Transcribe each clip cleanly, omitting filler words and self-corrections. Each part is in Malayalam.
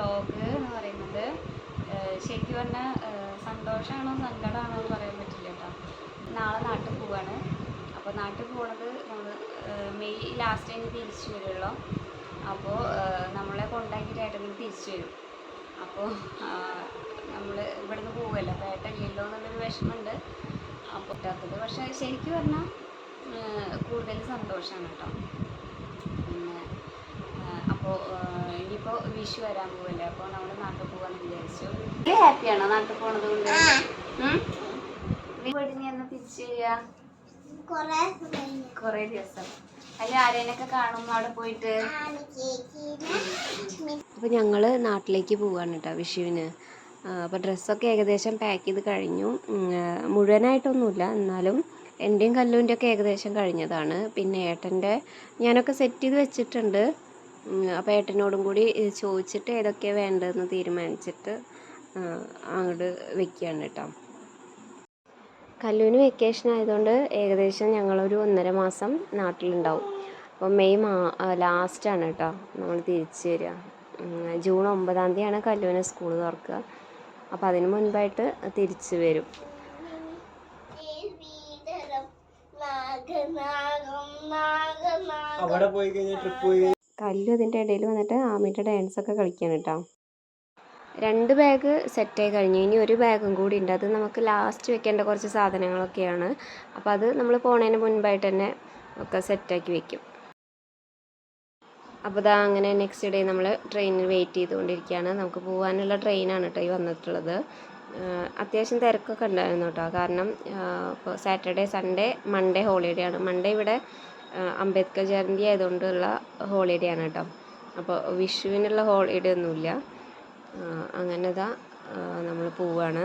വ്ളോഗ് എന്ന് പറയുന്നത് ശരിക്കും പറഞ്ഞാൽ സന്തോഷമാണോ സങ്കടമാണോ എന്ന് പറയാൻ പറ്റില്ല കേട്ടോ. നാളെ നാട്ടിൽ പോവാണ്. അപ്പോൾ നാട്ടിൽ പോണത് നമ്മൾ മെയ് ലാസ്റ്റ് കഴിഞ്ഞ് തിരിച്ചു വരുള്ളൂ. അപ്പോൾ നമ്മളെ കൊണ്ടാക്കിയിട്ട് ഏട്ടന് തിരിച്ചു വരും. അപ്പോൾ നമ്മൾ ഇവിടുന്ന് പോവുമല്ലോ, അപ്പോൾ ഏട്ടനില്ലല്ലോ എന്നുള്ളൊരു വിഷമമുണ്ട്. അപ്പോൾ പറ്റാത്തത് പക്ഷേ ശരിക്കും പറഞ്ഞാൽ കൂടുതൽ സന്തോഷമാണ് കേട്ടോ. പിന്നെ അപ്പോൾ ഇനിയിപ്പോൾ വിഷു വരാൻ പോവല്ലേ, അപ്പോൾ നമ്മൾ നാട്ടിൽ പോകാമെന്ന് വിചാരിച്ചു. ഹാപ്പിയാണോ നാട്ടിൽ പോണത് കൊണ്ട്? വീട്ടിൽ നീ എന്ന് തിരിച്ചു വരിക? കുറേ ദിവസം അല്ല ആരേനൊക്കെ കാണും അവിടെ പോയിട്ട്. അപ്പോൾ ഞങ്ങൾ നാട്ടിലേക്ക് പോവാണ് കേട്ടോ വിഷുവിന്. അപ്പോൾ ഡ്രസ്സൊക്കെ ഏകദേശം പാക്ക് ചെയ്ത് കഴിഞ്ഞു. മുഴുവനായിട്ടൊന്നുമില്ല, എന്നാലും എൻ്റെയും കല്ലുവിൻ്റെ ഒക്കെ ഏകദേശം കഴിഞ്ഞതാണ്. പിന്നെ ഏട്ടൻ്റെ ഞാനൊക്കെ സെറ്റ് ചെയ്ത് വെച്ചിട്ടുണ്ട്. അപ്പോൾ ഏട്ടനോടും കൂടി ചോദിച്ചിട്ട് ഏതൊക്കെയാണ് വേണ്ടതെന്ന് തീരുമാനിച്ചിട്ട് അങ്ങോട്ട് വെക്കുകയാണ് കേട്ടോ. കല്ലുവിന് വെക്കേഷൻ ആയതുകൊണ്ട് ഏകദേശം ഞങ്ങളൊരു 1.5 മാസം നാട്ടിലുണ്ടാവും. അപ്പോൾ മെയ് ലാസ്റ്റാണ് കേട്ടോ നമ്മൾ തിരിച്ച് വരിക. ജൂൺ 9-ാം തീയതിയാണ് കല്ലുവിന് സ്കൂൾ തുറക്കുക. അപ്പോൾ അതിന് മുൻപായിട്ട് തിരിച്ച് വരും. കല്ലു ഇതിൻ്റെ ഇടയിൽ വന്നിട്ട് ആമിയുടെ ഡാൻസൊക്കെ കളിക്കാൻ കേട്ടോ. 2 ബാഗ് സെറ്റായി കഴിഞ്ഞു. ഇനി ഒരു ബാഗും കൂടി ഉണ്ട്. അത് നമുക്ക് ലാസ്റ്റ് വെക്കേണ്ട കുറച്ച് സാധനങ്ങളൊക്കെയാണ്. അപ്പോൾ അത് നമ്മൾ പോണതിന് മുൻപായിട്ട് തന്നെ ഒക്കെ സെറ്റാക്കി വെക്കും. അപ്പോൾ ഇതാ അങ്ങനെ നെക്സ്റ്റ് ഡേ നമ്മൾ ട്രെയിനിൽ വെയിറ്റ് ചെയ്തുകൊണ്ടിരിക്കുകയാണ്. നമുക്ക് പോകാനുള്ള ട്രെയിനാണ് കേട്ടോ ഈ വന്നിട്ടുള്ളത്. അത്യാവശ്യം തിരക്കൊക്കെ ഉണ്ടായിരുന്നു കേട്ടോ. കാരണം ഇപ്പോൾ സാറ്റർഡേ സൺഡേ മൺഡേ ഹോളിഡേ ആണ്. മൺഡേ ഇവിടെ അംബേദ്കർ ജയന്തി ആയതുകൊണ്ടുള്ള ഹോളിഡേ ആണ് കേട്ടോ. അപ്പോൾ വിഷുവിനുള്ള ഹോളിഡേ ഒന്നുമില്ല. അങ്ങനെ ഇതാ നമ്മൾ പോവാണ്.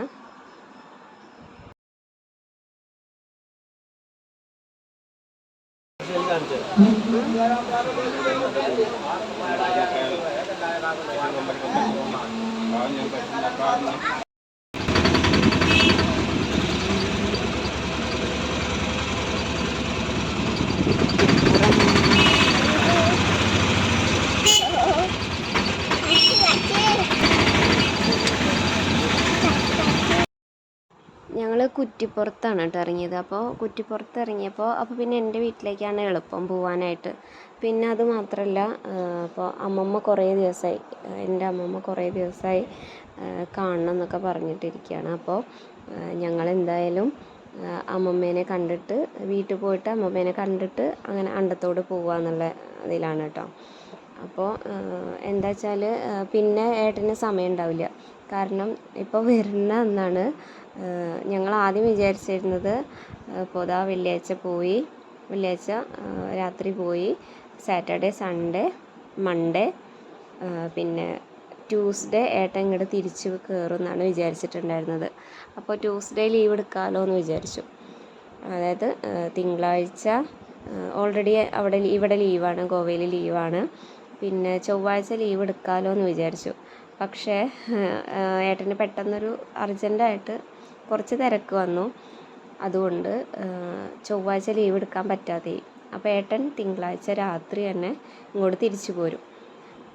ഞങ്ങൾ കുറ്റിപ്പുറത്താണ് കേട്ടോ ഇറങ്ങിയത്. അപ്പോൾ കുറ്റിപ്പുറത്ത് ഇറങ്ങിയപ്പോൾ പിന്നെ എൻ്റെ വീട്ടിലേക്കാണ് എളുപ്പം പോകാനായിട്ട്. പിന്നെ അത് മാത്രമല്ല, അപ്പോൾ അമ്മമ്മ കുറേ ദിവസമായി, എൻ്റെ അമ്മമ്മ കുറേ ദിവസമായി കാണണം എന്നൊക്കെ പറഞ്ഞിട്ടിരിക്കുകയാണ്. അപ്പോൾ ഞങ്ങൾ എന്തായാലും അമ്മമ്മേനെ കണ്ടിട്ട് വീട്ടിൽ പോയിട്ട് അമ്മമ്മേനെ കണ്ടിട്ട് അങ്ങനെ അണ്ടത്തോട് പോവാന്നുള്ള ഇതിലാണ് കേട്ടോ. അപ്പോൾ എന്താ വെച്ചാൽ പിന്നെ ഏട്ടന് സമയം ഉണ്ടാവില്ല. കാരണം ഇപ്പോൾ വരുന്ന എന്നാണ് ഞങ്ങൾ ആദ്യം വിചാരിച്ചിരുന്നത്. ഇപ്പോൾ ഇതാ വെള്ളിയാഴ്ച രാത്രി പോയി സാറ്റർഡേ സൺഡേ മൺഡേ പിന്നെ ട്യൂസ്ഡേ ഏട്ടൻ ഇങ്ങോട്ട് തിരിച്ച് കയറും എന്നാണ് വിചാരിച്ചിട്ടുണ്ടായിരുന്നത്. അപ്പോൾ ട്യൂസ്ഡേ ലീവ് എടുക്കാമല്ലോ എന്ന് വിചാരിച്ചു. അതായത് തിങ്കളാഴ്ച ഓൾറെഡി ഇവിടെ ലീവാണ്, ഗോവയിൽ ലീവാണ്. പിന്നെ ചൊവ്വാഴ്ച ലീവ് എടുക്കാമല്ലോ എന്ന് വിചാരിച്ചു. പക്ഷേ ഏട്ടന് പെട്ടെന്നൊരു അർജൻറ്റായിട്ട് കുറച്ച് തിരക്ക് വന്നു. അതുകൊണ്ട് ചൊവ്വാഴ്ച ലീവ് എടുക്കാൻ പറ്റാതെ. അപ്പോൾ ഏട്ടൻ തിങ്കളാഴ്ച രാത്രി തന്നെ ഇങ്ങോട്ട് തിരിച്ചു പോരും.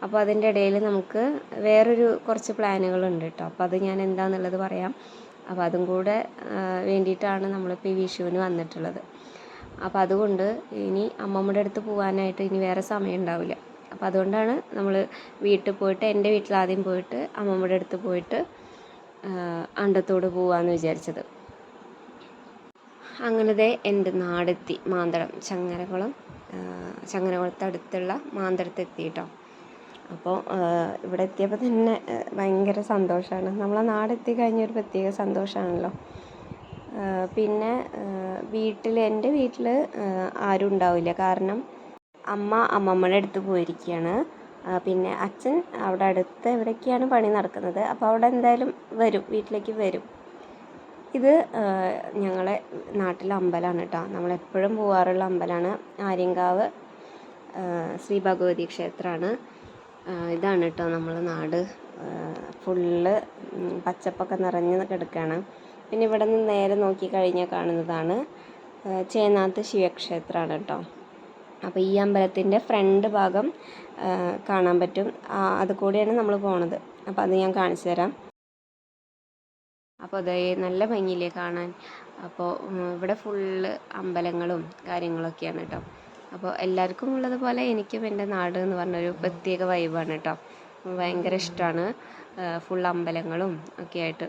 അപ്പോൾ അതിൻ്റെ ഇടയിൽ നമുക്ക് വേറൊരു കുറച്ച് പ്ലാനുകളുണ്ട് കേട്ടോ. അപ്പോൾ അത് ഞാൻ എന്താണെന്നുള്ളത് പറയാം. അപ്പോൾ അതും കൂടെ വേണ്ടിയിട്ടാണ് നമ്മളിപ്പോൾ ഈ വിഷുവിന് വന്നിട്ടുള്ളത്. അപ്പോൾ അതുകൊണ്ട് ഇനി അമ്മമ്മയുടെ അടുത്ത് പോകാനായിട്ട് ഇനി വേറെ സമയം ഉണ്ടാവില്ല. അപ്പോൾ അതുകൊണ്ടാണ് നമ്മൾ വീട്ടിൽ പോയിട്ട് എൻ്റെ വീട്ടിൽ ആദ്യം പോയിട്ട് അമ്മമ്മയുടെ അടുത്ത് പോയിട്ട് അണ്ടത്തോട് പോകാമെന്ന് വിചാരിച്ചത്. അങ്ങനത്തെ എൻ്റെ നാടെത്തി മാന്തളം ചങ്ങരകുളത്തടുത്തുള്ള മാന്തളത്തെത്തി കേട്ടോ. അപ്പോൾ ഇവിടെ എത്തിയപ്പോൾ തന്നെ ഭയങ്കര സന്തോഷമാണ്. നമ്മളെ നാടെത്തി കഴിഞ്ഞൊരു പ്രത്യേക സന്തോഷമാണല്ലോ. പിന്നെ എൻ്റെ വീട്ടിൽ ആരും ഉണ്ടാവില്ല. കാരണം അമ്മമ്മയുടെ അടുത്ത് പോയിരിക്കുകയാണ്. പിന്നെ അച്ഛൻ അവിടെ അടുത്ത് എവിടേക്കാണ് പണി നടക്കുന്നത്. അപ്പോൾ അവിടെ എന്തായാലും വീട്ടിലേക്ക് വരും. ഇത് ഞങ്ങളെ നാട്ടിലെ അമ്പലമാണ് കേട്ടോ. നമ്മളെപ്പോഴും പോകാറുള്ള അമ്പലമാണ്. ആര്യങ്കാവ് ശ്രീ ഭഗവതി ക്ഷേത്രമാണ്. ഇതാണ് കേട്ടോ നമ്മളെ നാട്. ഫുള്ള് പച്ചപ്പൊക്കെ നിറഞ്ഞ് കിടക്കുകയാണ്. പിന്നെ ഇവിടെ നിന്ന് നേരെ നോക്കിക്കഴിഞ്ഞാൽ കാണുന്നതാണ് ചേന്നാത്ത് ശിവക്ഷേത്രമാണ് കേട്ടോ. അപ്പോൾ ഈ അമ്പലത്തിൻ്റെ ഫ്രണ്ട് ഭാഗം കാണാൻ പറ്റും. അത് കൂടെയാണ് നമ്മൾ പോണത്. അപ്പോൾ അത് ഞാൻ കാണിച്ചു തരാം. അപ്പോൾ അതേ നല്ല ഭംഗിയില്ലേ കാണാൻ. അപ്പോൾ ഇവിടെ ഫുള്ള് അമ്പലങ്ങളും കാര്യങ്ങളൊക്കെയാണ് കേട്ടോ. അപ്പോൾ എല്ലാവർക്കും ഉള്ളതുപോലെ എനിക്കും എൻ്റെ നാട് എന്ന് പറഞ്ഞൊരു പ്രത്യേക വൈബാണ് കേട്ടോ. ഭയങ്കര ഇഷ്ടമാണ് ഫുൾ അമ്പലങ്ങളും ഒക്കെ ആയിട്ട്.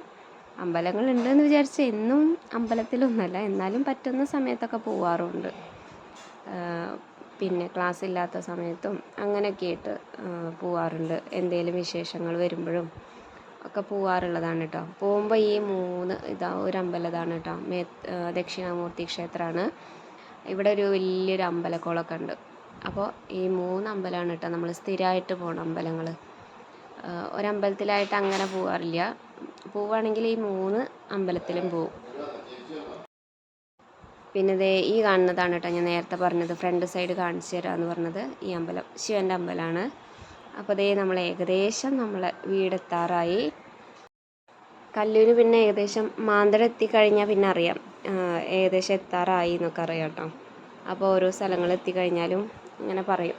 അമ്പലങ്ങളുണ്ടെന്ന് വിചാരിച്ച് എന്നും അമ്പലത്തിലൊന്നുമല്ല, എന്നാലും പറ്റുന്ന സമയത്തൊക്കെ പോവാറുണ്ട്. പിന്നെ ക്ലാസ് ഇല്ലാത്ത സമയത്തും അങ്ങനെയൊക്കെ ആയിട്ട് പോവാറുണ്ട്. എന്തെങ്കിലും വിശേഷങ്ങൾ വരുമ്പോഴും ഒക്കെ പോവാറുള്ളതാണ് കേട്ടോ. പോകുമ്പോൾ ഈ ഒരു അമ്പലം ഇതാണ് കേട്ടോ. ദക്ഷിണാമൂർത്തി ക്ഷേത്രമാണ്. ഇവിടെ ഒരു വലിയൊരു അമ്പലക്കുളമൊക്കെ ഉണ്ട്. അപ്പോൾ ഈ 3 അമ്പലമാണ് കേട്ടോ നമ്മൾ സ്ഥിരമായിട്ട് പോണ അമ്പലങ്ങൾ. ഒരമ്പലത്തിലായിട്ട് അങ്ങനെ പോവാറില്ല. പോവുകയാണെങ്കിൽ ഈ 3 അമ്പലത്തിലും പോവും. പിന്നെ ദേ ഈ കാണുന്നതാണ് കേട്ടോ ഞാൻ നേരത്തെ പറഞ്ഞത്, ഫ്രണ്ട് സൈഡ് കാണിച്ചു തരാമെന്ന് പറഞ്ഞത്. ഈ അമ്പലം ശിവൻ്റെ അമ്പലമാണ്. അപ്പോൾ ദേ നമ്മൾ ഏകദേശം നമ്മളെ വീടെത്താറായി. കല്ലൂര് പിന്നെ ഏകദേശം മാന്തളം എത്തിക്കഴിഞ്ഞാൽ പിന്നെ അറിയാം ഏകദേശം എത്താറായി എന്നൊക്കെ അറിയാം കേട്ടോ. അപ്പോൾ ഓരോ സ്ഥലങ്ങൾ എത്തിക്കഴിഞ്ഞാലും ഇങ്ങനെ പറയും.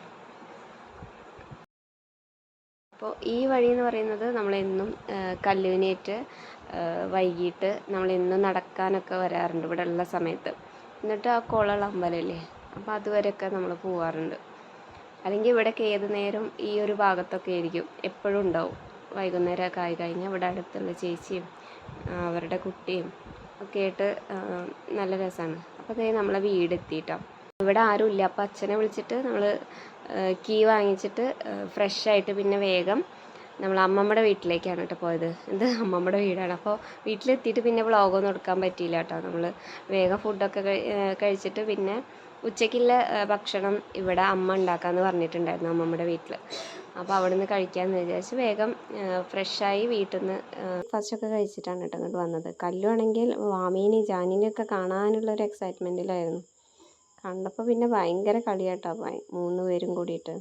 അപ്പോൾ ഈ വഴി എന്ന് പറയുന്നത് നമ്മളെന്നും കല്ലൂനേറ്റ് വൈകിട്ട് നമ്മളെന്നും നടക്കാനൊക്കെ വരാറുണ്ട് ഇവിടെ ഉള്ള സമയത്ത്. എന്നിട്ട് ആ കുളമുള്ള അമ്പലമില്ലേ, അപ്പോൾ അതുവരെയൊക്കെ നമ്മൾ പോവാറുണ്ട്. അല്ലെങ്കിൽ ഇവിടെയൊക്കെ ഏത് നേരം ഈ ഒരു ഭാഗത്തൊക്കെ ആയിരിക്കും, എപ്പോഴും ഉണ്ടാവും. വൈകുന്നേരമൊക്കെ ആയി കഴിഞ്ഞാൽ ഇവിടെ അടുത്തുള്ള ചേച്ചിയും അവരുടെ കുട്ടിയും ഒക്കെ ആയിട്ട് നല്ല രസമാണ്. അപ്പോൾ അതേ നമ്മളെ വീടെത്തിയിട്ടോ. ഇവിടെ ആരും ഇല്ല. അപ്പോൾ അച്ഛനെ വിളിച്ചിട്ട് നമ്മൾ കീ വാങ്ങിച്ചിട്ട് ഫ്രഷായിട്ട് പിന്നെ വേഗം നമ്മൾ അമ്മമ്മയുടെ വീട്ടിലേക്കാണ് കേട്ടോ പോയത്. ഇത് അമ്മമ്മയുടെ വീടാണ്. അപ്പോൾ വീട്ടിലെത്തിയിട്ട് പിന്നെ വ്ളോഗൊന്നും എടുക്കാൻ പറ്റിയില്ല കേട്ടോ. നമ്മൾ വേഗം ഫുഡൊക്കെ കഴിച്ചിട്ട് പിന്നെ ഉച്ചയ്ക്കുള്ള ഭക്ഷണം ഇവിടെ അമ്മ ഉണ്ടാക്കാമെന്ന് പറഞ്ഞിട്ടുണ്ടായിരുന്നു അമ്മമ്മയുടെ വീട്ടിൽ. അപ്പോൾ അവിടെ നിന്ന് കഴിക്കാമെന്ന് വിചാരിച്ച് വേഗം ഫ്രഷായി വീട്ടിൽ നിന്ന് ഫസ്റ്റൊക്കെ കഴിച്ചിട്ടാണ് കേട്ടോ ഇങ്ങോട്ട് വന്നത്. കല്ലുവാണെങ്കിൽ വാമീനെയും ജാനിനെയൊക്കെ കാണാനുള്ളൊരു എക്സൈറ്റ്മെൻറ്റിലായിരുന്നു. കണ്ടപ്പോൾ പിന്നെ ഭയങ്കര കളിയാട്ടോ 3 പേരും കൂടിയിട്ട്.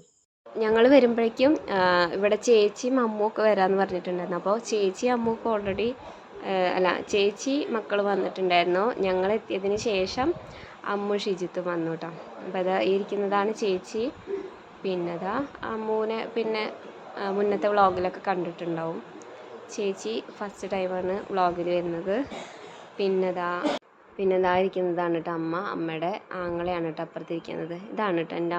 ഞങ്ങൾ വരുമ്പോഴേക്കും ഇവിടെ ചേച്ചിയും അമ്മുമൊക്കെ വരാമെന്ന് പറഞ്ഞിട്ടുണ്ടായിരുന്നു. അപ്പോൾ ചേച്ചി അമ്മുക്ക് ഓൾറെഡി ചേച്ചി മക്കൾ വന്നിട്ടുണ്ടായിരുന്നു. ഞങ്ങൾ എത്തിയതിന് ശേഷം അമ്മു ഷിജിത്തും വന്നു കേട്ടോ. അപ്പോൾ അതാ ഇരിക്കുന്നതാണ് ചേച്ചി. പിന്നെ അതാ അമ്മൂനെ പിന്നെ മുന്നത്തെ വ്ളോഗിലൊക്കെ കണ്ടിട്ടുണ്ടാവും. ചേച്ചി ഫസ്റ്റ് ടൈമാണ് വ്ളോഗിൽ വരുന്നത്. പിന്നെ ഇതാ ഇരിക്കുന്നതാണ് കേട്ടോ അമ്മയുടെ ആങ്ങളെയാണ് കേട്ടോ അപ്പുറത്തിരിക്കുന്നത്. ഇതാണ് കേട്ടോ എൻ്റെ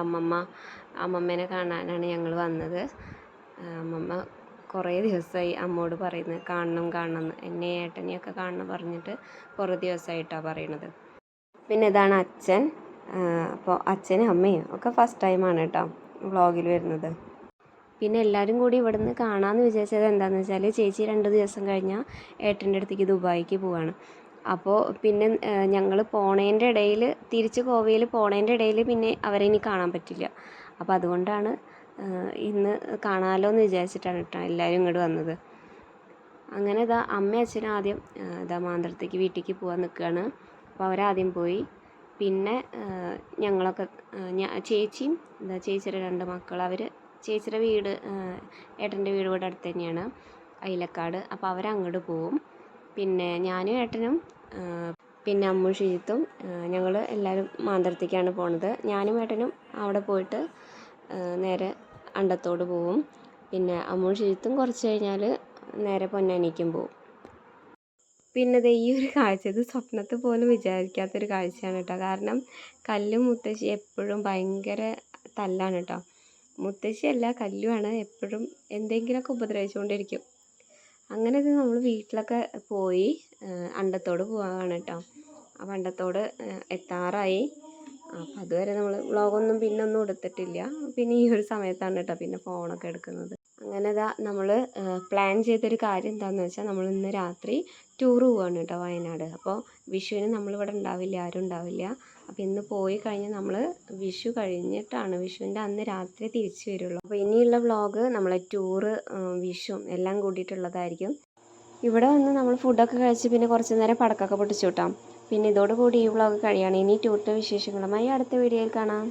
അമ്മമ്മേനെ കാണാനാണ് ഞങ്ങൾ വന്നത്. അമ്മമ്മ കുറേ ദിവസമായി അമ്മോട് പറയുന്നത് കാണണം എന്ന്. എന്നെ ഏട്ടനെയൊക്കെ കാണണം പറഞ്ഞിട്ട് കുറേ ദിവസമായിട്ടാണ് പറയണത്. പിന്നെ ഇതാണ് അച്ഛൻ. അപ്പോൾ അച്ഛനും അമ്മയും ഒക്കെ ഫസ്റ്റ് ടൈമാണ് കേട്ടോ വ്ളോഗിൽ വരുന്നത്. പിന്നെ എല്ലാവരും കൂടി ഇവിടുന്ന് കാണാമെന്ന് വിചാരിച്ചത് എന്താണെന്ന് വെച്ചാൽ ചേച്ചി 2 ദിവസം കഴിഞ്ഞാൽ ഏട്ടൻ്റെ അടുത്തേക്ക് ദുബായിക്ക് പോവാണ്. അപ്പോൾ പിന്നെ ഞങ്ങൾ പോണേൻ്റെ ഇടയിൽ തിരിച്ച് ഗോവയിൽ പോണേൻ്റെ ഇടയിൽ പിന്നെ അവരെ ഇനി കാണാൻ പറ്റില്ല. അപ്പോൾ അതുകൊണ്ടാണ് ഇന്ന് കാണാമല്ലോ എന്ന് വിചാരിച്ചിട്ടാണ് കേട്ടോ എല്ലാവരും ഇങ്ങോട്ട് വന്നത്. അങ്ങനെ ഇതാ അമ്മയും അച്ഛനും ആദ്യം മാന്തളത്തേക്ക് വീട്ടിലേക്ക് പോകാൻ നിൽക്കുകയാണ്. അപ്പോൾ അവരാദ്യം പോയി. പിന്നെ ഞങ്ങളൊക്കെ ചേച്ചിയും ചേച്ചിയുടെ 2 മക്കൾ ചേച്ചിയുടെ വീട് ഏട്ടൻ്റെ വീട് ഇവിടെ അടുത്ത് തന്നെയാണ്, അയിലക്കാട്. അപ്പോൾ അവരങ്ങോട്ട് പോവും. പിന്നെ ഞാനും ഏട്ടനും പിന്നെ അമ്മു ഷിജിത്തും ഞങ്ങൾ എല്ലാവരും മാന്തളത്തേക്കാണ് പോണത്. ഞാനും ഏട്ടനും അവിടെ പോയിട്ട് നേരെ അണ്ടത്തോട് പോവും. പിന്നെ അമ്മു ഷിജിത്തും കുറച്ച് കഴിഞ്ഞാൽ നേരെ പൊന്നാനിക്കും പോവും. പിന്നെ ഈ ഒരു കാഴ്ച ഇത് സ്വപ്നത്തിൽ പോലും വിചാരിക്കാത്തൊരു കാഴ്ചയാണ് കേട്ടോ. കാരണം കല്ലും മുത്തശ്ശി എപ്പോഴും ഭയങ്കര തല്ലാണ് കേട്ടോ. മുത്തശ്ശിയല്ല, കല്ലുമാണ്. എപ്പോഴും എന്തെങ്കിലുമൊക്കെ ഉപദ്രവിച്ചുകൊണ്ടിരിക്കും. അങ്ങനെ ഇത് നമ്മൾ വീട്ടിലൊക്കെ പോയി അണ്ടത്തോട് പോവാണ് കേട്ടോ. അപ്പോൾ അണ്ടത്തോട് എത്താറായി. അപ്പം അതുവരെ നമ്മൾ വ്ളോഗൊന്നും പിന്നൊന്നും എടുത്തിട്ടില്ല. പിന്നെ ഈ ഒരു സമയത്താണ് കേട്ടോ പിന്നെ ഫോണൊക്കെ എടുക്കുന്നത്. അങ്ങനെ നമ്മൾ പ്ലാൻ ചെയ്തൊരു കാര്യം എന്താണെന്ന് വെച്ചാൽ നമ്മൾ ഇന്ന് രാത്രി ടൂർ പോവാണ് കേട്ടോ വയനാട്. അപ്പോൾ വിഷുവിന് നമ്മളിവിടെ ഉണ്ടാവില്ല, ആരും ഉണ്ടാവില്ല. അപ്പോൾ ഇന്ന് പോയി കഴിഞ്ഞാൽ നമ്മൾ വിഷു കഴിഞ്ഞിട്ടാണ്, വിഷുവിൻ്റെ അന്ന് രാത്രി തിരിച്ചു വരുള്ളൂ. അപ്പോൾ ഇനിയുള്ള വ്ളോഗ് നമ്മളെ ടൂറ് വിഷു എല്ലാം കൂടിയിട്ടുള്ളതായിരിക്കും. ഇവിടെ വന്ന് നമ്മൾ ഫുഡൊക്കെ കഴിച്ച് പിന്നെ കുറച്ച് നേരം പടക്കമൊക്കെ പൊട്ടിച്ചു കിട്ടാം. പിന്നെ ഇതോടുകൂടി ഈ വ്ളോഗ് കഴിയാണ്. ഇനി ടൂറിൻ്റെ വിശേഷങ്ങളുമായി അടുത്ത വീഡിയോയിൽ കാണാം.